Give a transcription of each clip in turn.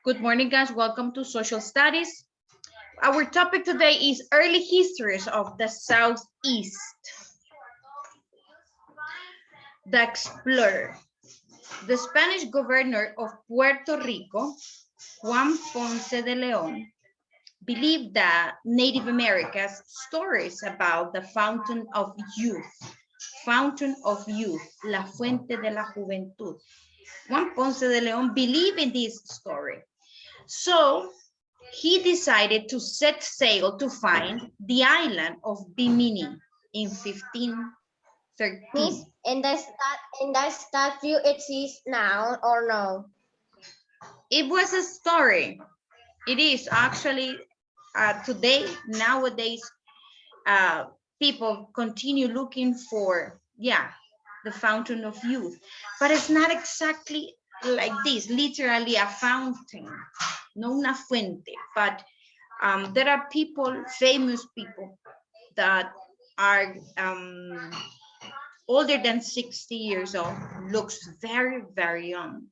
Good morning, guys. Welcome to Social Studies. Our topic today is early histories of the Southeast. The explorer. The Spanish governor of Puerto Rico, Juan Ponce de León, believed that Native America's stories about the fountain of youth, la fuente de la juventud. Juan Ponce de León believed in this story. So he decided to set sail to find the island of Bimini in 1513. Miss, and that statue exists now or no? It was a story. It is actually today, nowadays, people continue looking for, the fountain of youth, but it's not exactly like this, literally a fountain, no una fuente, but there are people, famous people that are older than 60 years old, looks very, very young.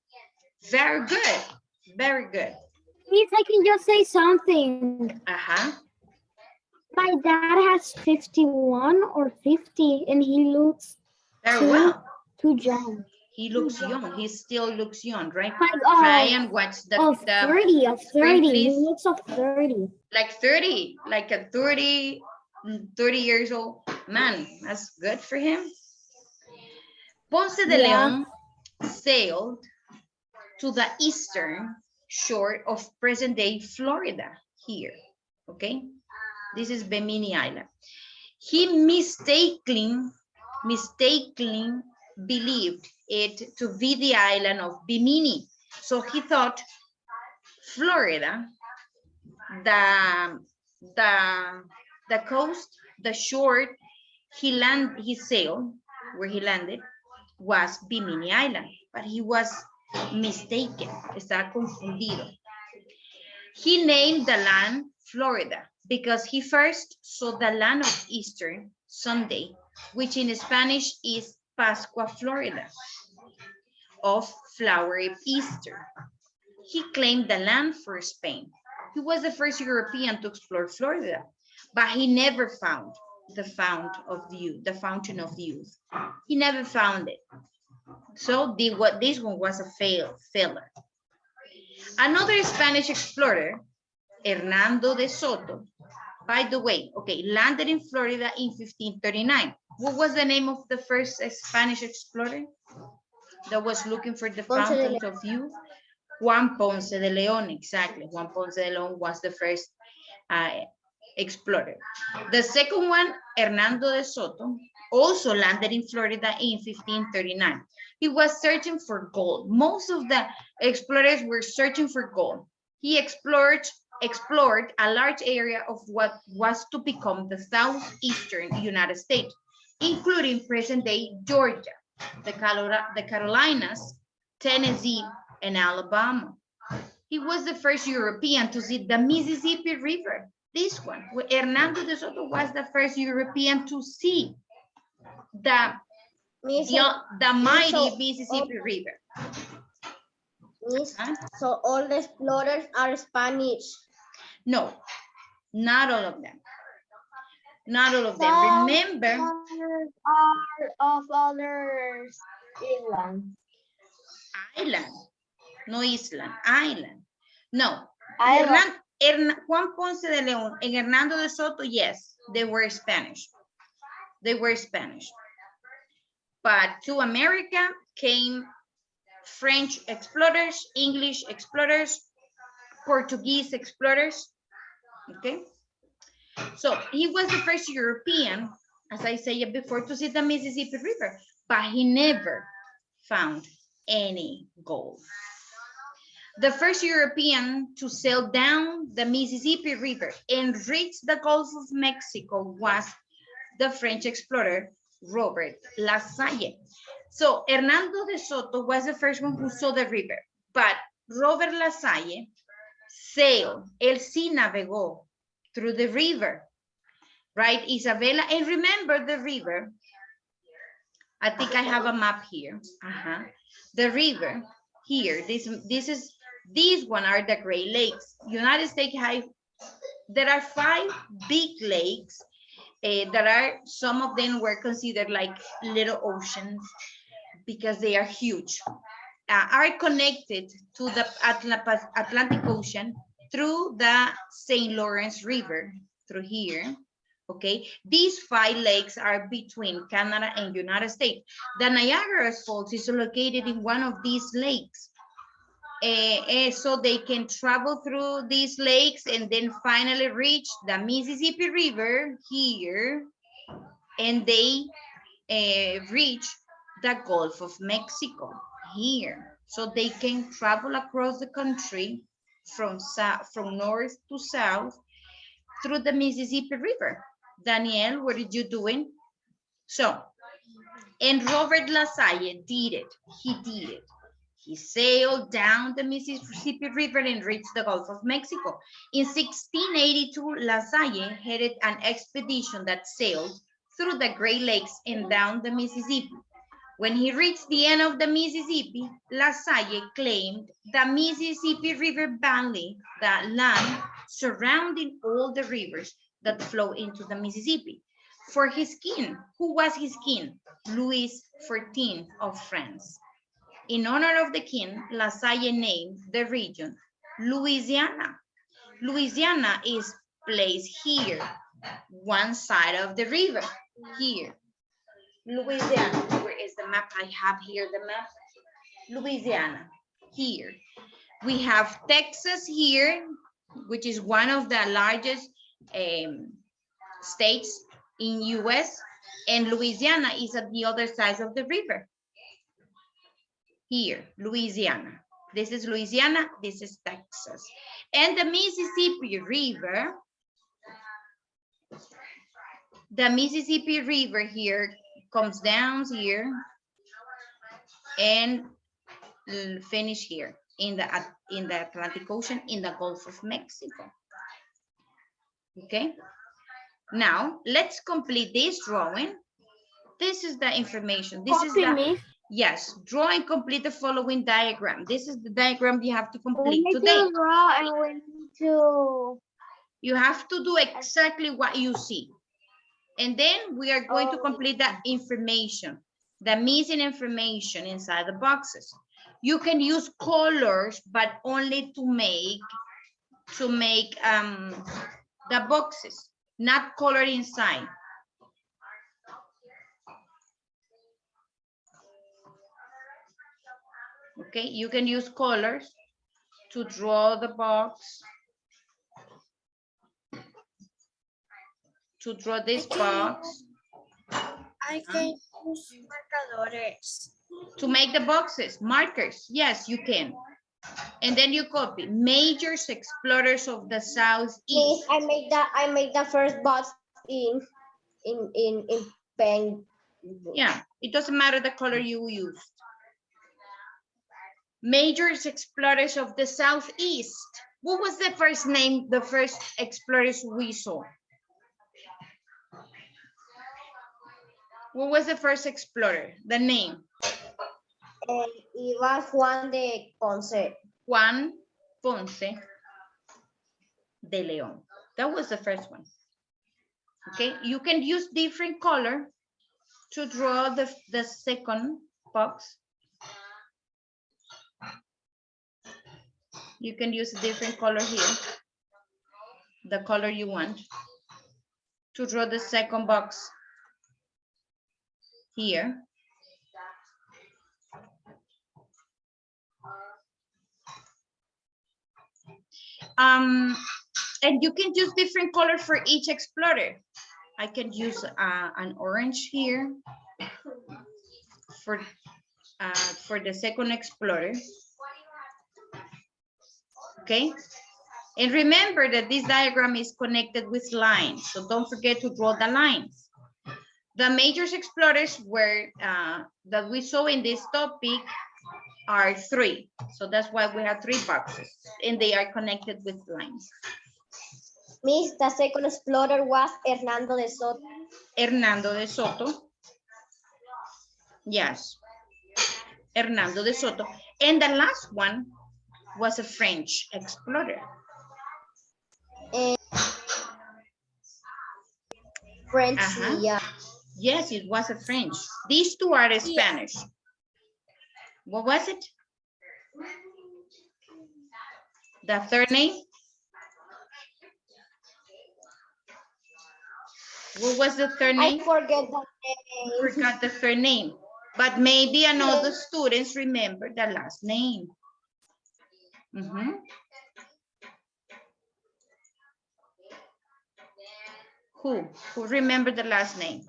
Very good, very good. Please, I can just say something. Uh-huh. My dad has 51 or 50 and he looks Very well. too young. He looks young. He still looks young, right? Like, Try and watch the 30, of 30. He looks of 30. Like 30, like a 30 years old man. That's good for him. Ponce de León sailed to the eastern shore of present-day Florida here, okay? This is Bimini Island. He mistakenly believed it to be the island of Bimini. So he thought Florida, the coast, the shore he sailed, where he landed, was Bimini Island, but he was mistaken, estaba confundido. He named the land Florida because he first saw the land of Easter Sunday, which in Spanish is Pascua Florida, of flowery Easter. He claimed the land for Spain. He was the first European to explore Florida, but he never found the fountain of youth. He never found it. So this one was a failure. Another Spanish explorer, Hernando de Soto, by the way, landed in Florida in 1539. What was the name of the first Spanish explorer that was looking for the fountains of youth? Juan Ponce de León, exactly. Juan Ponce de León was the first explorer. The second one, Hernando de Soto, also landed in Florida in 1539. He was searching for gold. Most of the explorers were searching for gold. He explored a large area of what was to become the southeastern United States, including present-day Georgia, the Carolinas, Tennessee, and Alabama. He was the first European to see the Mississippi River. This one, Hernando de Soto was the first European to see the mighty Mississippi River. So all the explorers are Spanish? No, not all of them. Not all of them. Remember, are of other islands. Island, no island, island. No, Juan Ponce de León and Hernando de Soto, yes, they were Spanish. They were Spanish. But to America came French explorers, English explorers, Portuguese explorers, okay? So he was the first European, as I said before, to see the Mississippi River, but he never found any gold. The first European to sail down the Mississippi River and reach the Gulf of Mexico was the French explorer, Robert La Salle. So Hernando de Soto was the first one who saw the river, but Robert La Salle sailed, él sí navegó through the river, right, Isabella? And remember the river, I think I have a map here. The river here, this is These one are the Great Lakes. United States there are 5 big lakes that are, some of them were considered like little oceans because they are huge, are connected to the Atlantic Ocean through the St. Lawrence River, through here. Okay, these 5 lakes are between Canada and United States. The Niagara Falls is located in one of these lakes. So they can travel through these lakes and then finally reach the Mississippi River here, and they reach the Gulf of Mexico here. So they can travel across the country from north to south through the Mississippi River. Danielle, what are you doing? So, and Robert LaSalle did it. He did it. He sailed down the Mississippi River and reached the Gulf of Mexico. In 1682, LaSalle headed an expedition that sailed through the Great Lakes and down the Mississippi. When he reached the end of the Mississippi, LaSalle claimed the Mississippi River Valley, the land surrounding all the rivers that flow into the Mississippi, for his king. Who was his king? Louis XIV of France. In honor of the king, LaSalle named the region Louisiana. Louisiana is placed here, one side of the river, here. Louisiana, where is the map? I have here the map. Louisiana, here. We have Texas here, which is one of the largest states in US, and Louisiana is at the other side of the river. Here, Louisiana. This is Louisiana, this is Texas. And the Mississippi River here comes down here and finish here in the Atlantic Ocean, in the Gulf of Mexico. Okay, now let's complete this drawing. This is the information. This is the, yes, draw and complete the following diagram. This is the diagram you have to complete today. You have to do exactly what you see. And then we are going to complete that information, the missing information inside the boxes. You can use colors, but only to make the boxes, not color inside. Okay, you can use colors to draw the box, to draw this box. I can use marcadores. To make the boxes, markers, yes, you can. And then you copy major explorers of the Southeast. Yes, I made the first box in pen. Yeah, it doesn't matter the color you used. Major explorers of the Southeast. What was the first name, the first explorers we saw? What was the first explorer, the name? It was Juan de Ponce. Juan Ponce de Leon. That was the first one. Okay, you can use different color to draw the second box. You can use a different color here, the color you want, to draw the second box here. And you can use different color for each explorer. I can use an orange here for the second explorer. Okay, and remember that this diagram is connected with lines, so don't forget to draw the lines. The major explorers were that we saw in this topic are 3, so that's why we have 3 boxes, and they are connected with lines. Miss, the second explorer was Hernando de Soto. Hernando de Soto. Yes, Hernando de Soto. And the last one was a French explorer? French, Uh-huh. yeah. Yes, it was a French. These two are Spanish. What was it? The third name? What was the third name? I forget the name. Forgot the third name. But maybe another students remember the last name. Mhm. Who remember the last name?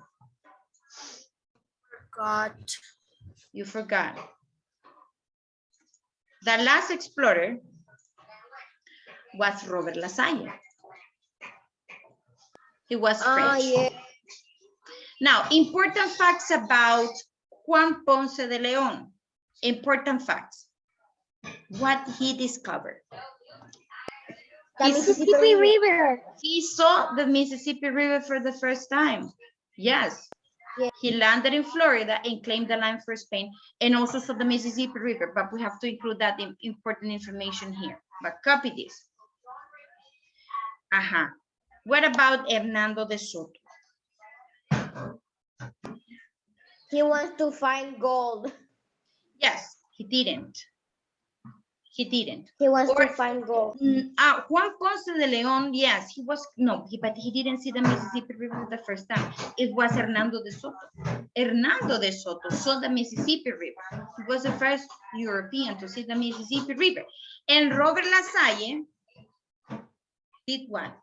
God. You forgot. The last explorer was Robert LaSalle. He was French. Yeah. Now, important facts about Juan Ponce de León. Important facts. What he discovered. The Mississippi River. He saw the Mississippi River for the first time. Yes. Yeah. He landed in Florida and claimed the land for Spain and also saw the Mississippi River, but we have to include that important information here. But copy this. What about Hernando de Soto? He wants to find gold. Yes, he didn't. He didn't. He wants to find gold. Juan Ponce de León, yes, but he didn't see the Mississippi River the first time. It was Hernando de Soto. Hernando de Soto saw the Mississippi River. He was the first European to see the Mississippi River. And Robert LaSalle did what?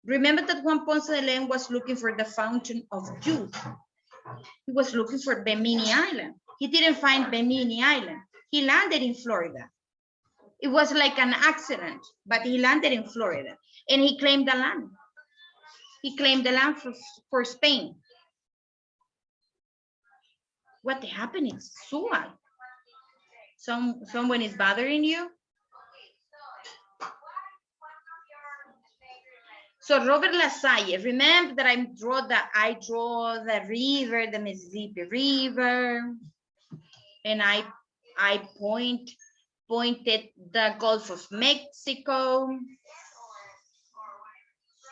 Remember that Juan Ponce de León was looking for the fountain of youth. He was looking for Bimini Island. He didn't find Bimini Island. He landed in Florida. It was like an accident, but he landed in Florida and he claimed the land. He claimed the land for Spain. What happened is suicide. Someone is bothering you? So Robert LaSalle, remember that I draw the river, the Mississippi River, and I pointed the Gulf of Mexico.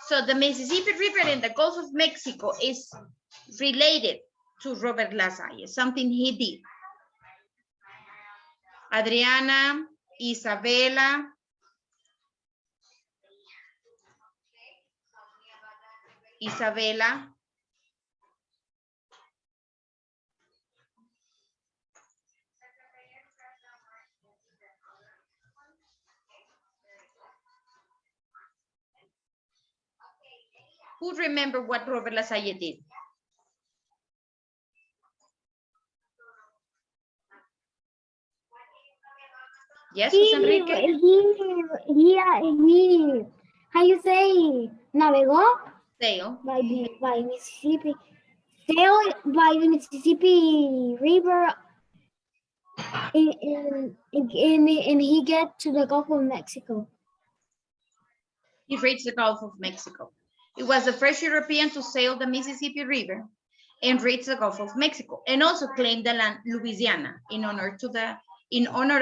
So the Mississippi River and the Gulf of Mexico is related to Robert LaSalle, something he did. Adriana, Isabela. Isabela. Who remember what Robert LaSalle did? Yes, Jose Enrique? He, how you say, navegó? Sail. By Mississippi. Sail by the Mississippi River and he get to the Gulf of Mexico. He reached the Gulf of Mexico. He was the first European to sail the Mississippi River and reach the Gulf of Mexico, and also claimed the land Louisiana in honor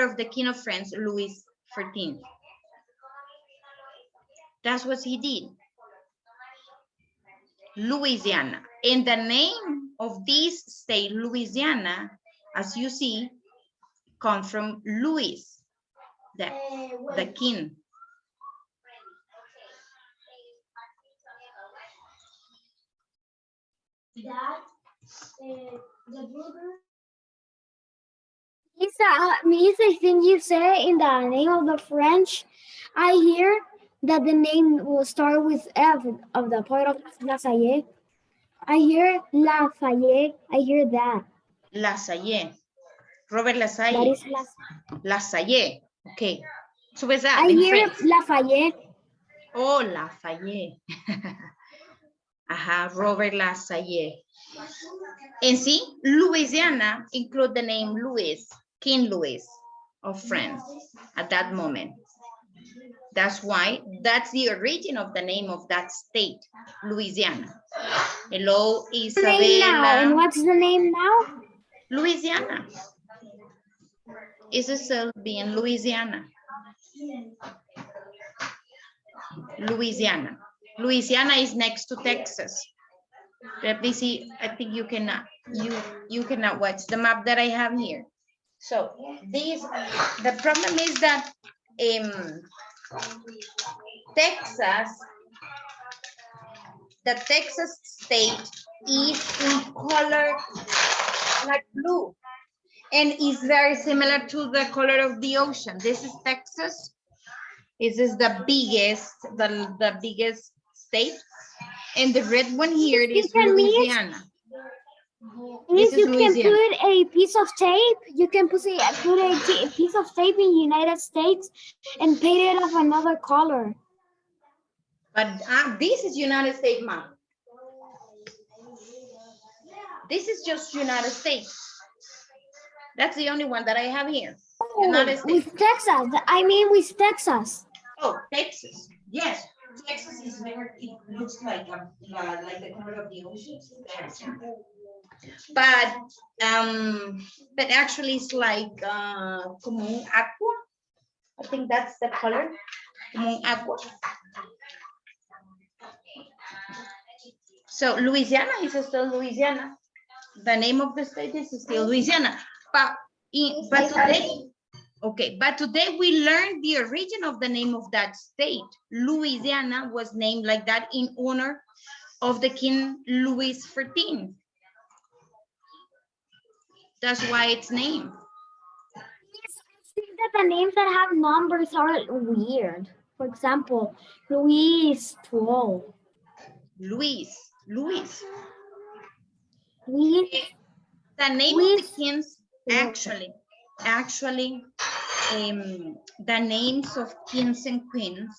of the King of France, Louis XIV. That's what he did. Louisiana. And the name of this state, Louisiana, as you see, comes from Louis, the king. Miss, I think you say in the name of the French, I hear that the name will start with F of the part of LaSalle. I hear Lafayette. I hear that. LaSalle. Robert LaSalle. That is LaSalle. Okay. So what's that? I hear Lafayette. Oh, Lafayette. Robert LaSalle. And see, Louisiana include the name Louis, King Louis of France at that moment. That's why, that's the origin of the name of that state, Louisiana. Hello, Isabella. And what's the name now? Louisiana. Is still being Louisiana. Louisiana. Louisiana is next to Texas. Let me see. I think you cannot watch the map that I have here. So the problem is that Texas, the Texas state is in color like blue and is very similar to the color of the ocean. This is Texas. This is the biggest state. And the red one here is Louisiana. Means This is you can Louisiana. put a piece of tape. You can put a piece of tape in the United States and paint it of another color. But this is United States map. This is just United States. That's the only one that I have here. United States. With Texas. I mean with Texas. Oh, Texas. Yes. Texas is very, it looks like the color of the ocean. But actually it's like como un aqua. I think that's the color. Como un aqua. So Louisiana is still Louisiana. The name of the state is still Louisiana. But today we learned the origin of the name of that state. Louisiana was named like that in honor of the King Louis XIV. That's why it's named. I think that the names that have numbers are weird. For example, Louis 12. Louis. The name Louis. of the kings actually, the names of kings and queens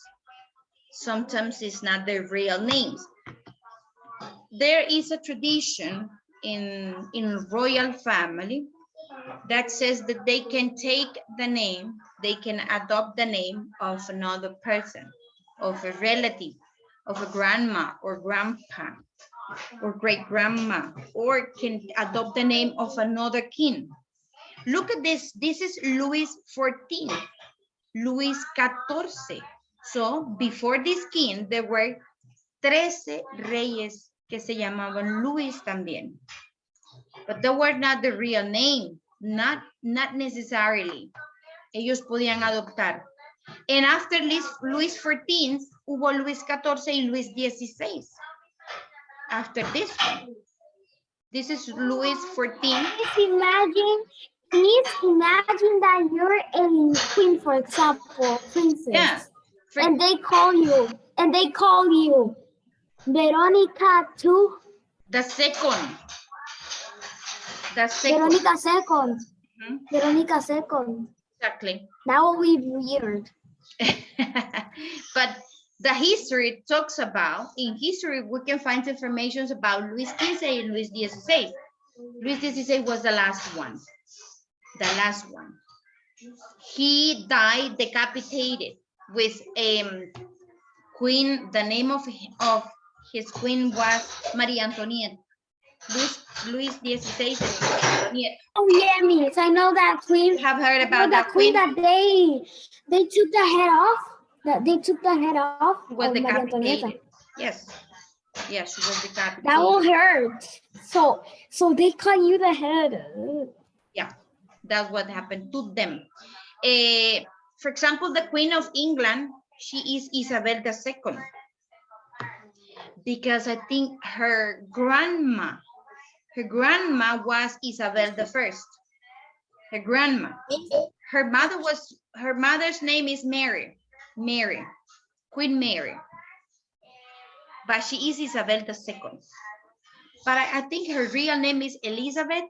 sometimes is not their real names. There is a tradition in royal family that says that they can take the name, they can adopt the name of another person, of a relative, of a grandma or grandpa or great grandma, or can adopt the name of another king. Look at this. This is Louis XIV, Louis XIV. So before this king, there were 13 reyes que se llamaban Louis también. But they were not the real name, not necessarily. Ellos podían adoptar. And after Louis XIV, hubo Louis XIV y Louis XVI. After this one. This is Louis XIV. Please imagine that you're a queen, for example, princess. Yeah. And they call you Veronica II. The second. Veronica second. Mm-hmm. Veronica second. Exactly. That will be weird. But the history talks about, in history, we can find information about Louis XV and Louis XVI. Louis XVI was the last one. The last one. He died decapitated with queen. The name of his queen was Marie Antoinette. Louis XVI and Marie Antoinette. Oh yeah, miss. I know that queen. You have heard about that queen that they took the head off. That they took the head off. Was decapitated. Yes, she was decapitated. That will hurt. So they cut you the head. Yeah, that's what happened to them. For example, the Queen of England, she is Isabel II. Because I think her grandma was Isabel I. Her grandma. Her mother's name is Mary, Queen Mary. But she is Isabel II. But I think her real name is Elizabeth.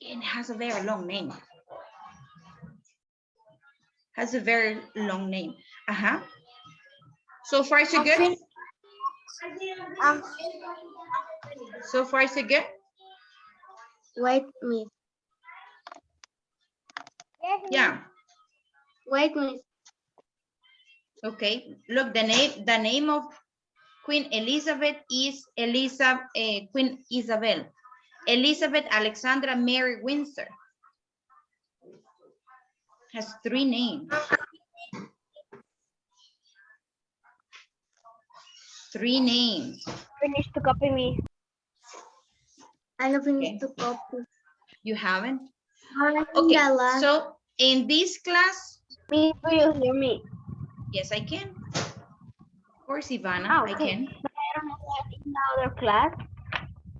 It has a very long name. Has a very long name. So far, so good? So far, so good? Wait me. Yeah. Wait me. Okay. Look, the name of Queen Elizabeth is Queen Isabel. Elizabeth Alexandra Mary Windsor. Has 3 names. 3 names. Finish to copy me. I don't Okay. finish to copy. You haven't? Okay, Okay, so in this class, Me, do you hear me? yes, I can. Of course, Ivana, Ah, I okay. can. But I don't know that in the other class.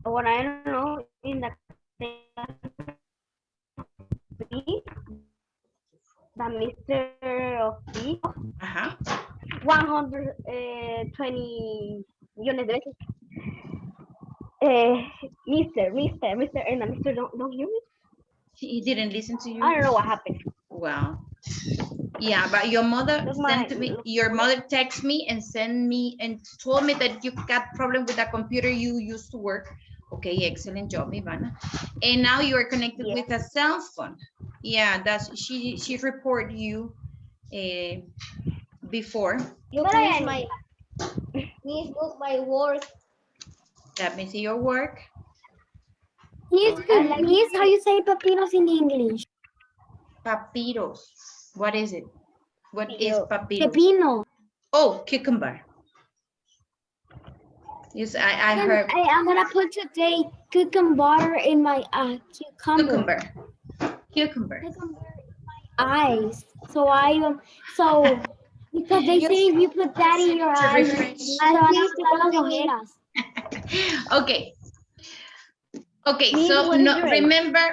What I don't know in the class B, the Mr. of B, Ajá. 120 millones de veces. Mr. And the Mr. don't hear me? He didn't listen to you? I don't know what happened. Wow. Yeah, but your mother Look, sent to me, your mother texted me and sent me and told me that you got problem with the computer you used to work. Okay, excellent job, Ivana. And now you are connected Yeah. with a cell phone. Yeah, that's she reported you before. look, But miss my, miss, look my work. Let me see your work. Miss, how you say pepinos in English? Papiros. What is it? What is papiros? Pepino. Oh, cucumber. Yes, I Then heard I'm gonna put today cucumber in my cucumber. Cucumber. Eyes. So because they say if you put that in your To eyes, refresh. te van a quitar las ojeras. Okay. Okay, Miss, so what is no, your age? remember,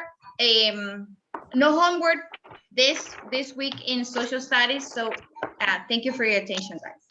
no homework this week in social studies. So thank you for your attention, guys.